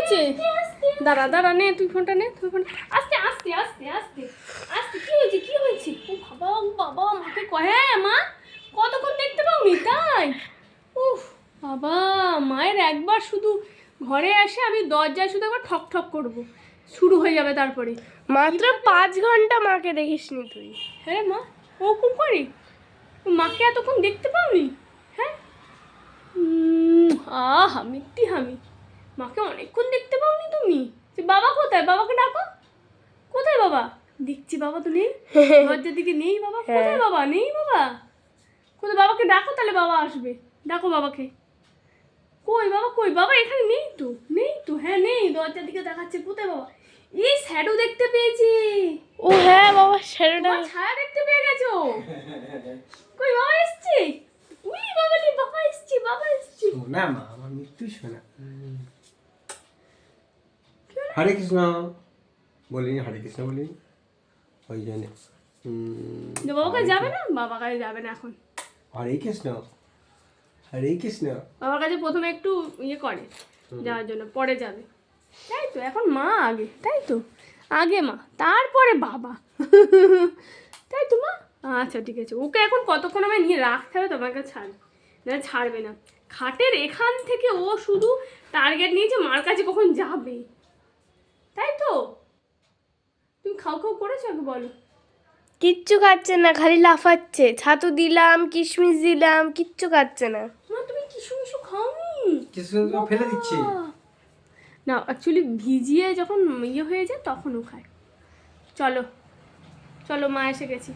হয়েছে? দাঁড়া দাঁড়া, নে তুই ফোনটা নে, তুই ফোন। আস্তে আস্তে আস্তে আস্তে আস্তে, কি হয়েছে কি হয়েছে? ও বাবা ও বাবা, মাকে কয় হ্যাঁ মা, কতক্ষণ দেখতে পাওনি তাই? উফ বাবা, মায়ের একবার শুধু ঘরে আসে, আমি দরজায় শুধু একবার ঠক ঠক করবো, শুরু হয়ে যাবে তারপরে। মাত্র 5 ঘন্টা মাকে দেখিসনি তুই? হ্যাঁ মা, ওরকম করি? মাকে এতক্ষণ দেখতে পাওনি? হ্যাঁ মিথ্যি হামি, মাকে অনেকক্ষণ দেখতে পাওনি তুমি? যে বাবা কোথায়? বাবাকে ডাকো। কোথায় বাবা? দেখছি বাবা তো নেই, দরজার দিকে নেই বাবা। কোথায় বাবা? নেই বাবা। কোথায়? বাবাকে ডাকো, তাহলে বাবা আসবে। ডাকো বাবাকে। কই বাবা, কই বাবা? এখানে নেই তো, নেই তো। হ্যাঁ নেই, দরজার দিকে দেখাচ্ছে। কোথায় বাবা? এই শ্যাডো দেখতে পেয়েছি। ও হ্যাঁ বাবা, শ্যাডোটা। তোমার ছায়া দেখতে পেয়ে গেছো। কই বাবা এসছে? উই বাবা রে, বাবা এসছে, বাবা এসছে। শোনা মা, আমার মৃত্যু শোনা। হরে কৃষ্ণ বলিনি, হরে কৃষ্ণ বলিনি, ওই জন্য। যে বাবা কাছে যাবে না, বাবা কাছে যাবে না এখন। হরে কৃষ্ণ, হরে কৃষ্ণ। বাবার কাছে প্রথমে একটু ইয়ে করে যাওয়ার জন্য, পরে যাবে। তাই তো, এখন মা আগে, তাই তো? আগে মা, তারপরে বাবা। তাই তো মা? আচ্ছা ঠিক আছে, ওকে এখন কতক্ষণ আমায় নিয়ে রাখতে হবে, তোমাকে ছাড়বে না, ছাড়বে না। খাটের এখান থেকে ও শুধু টার্গেট নিয়েছে মার কাছে কখন যাবে, তাই তো? তুমি খাও খাও করেছো আগে বলো। কিচ্ছু খাচ্ছে না, খালি লাফাচ্ছে। ছাতু দিলাম, কিশমিশ দিলাম, কিচ্ছু খাচ্ছে না। মা তুমি কিশমিশু খাওনি? কৃষ্ণ ফেলে দিচ্ছি। না অ্যাকচুয়ালি ভিজিয়ে যখন ইয়ে হয়ে যায় তখন ও খায়। চলো চলো, মা এসে গেছি।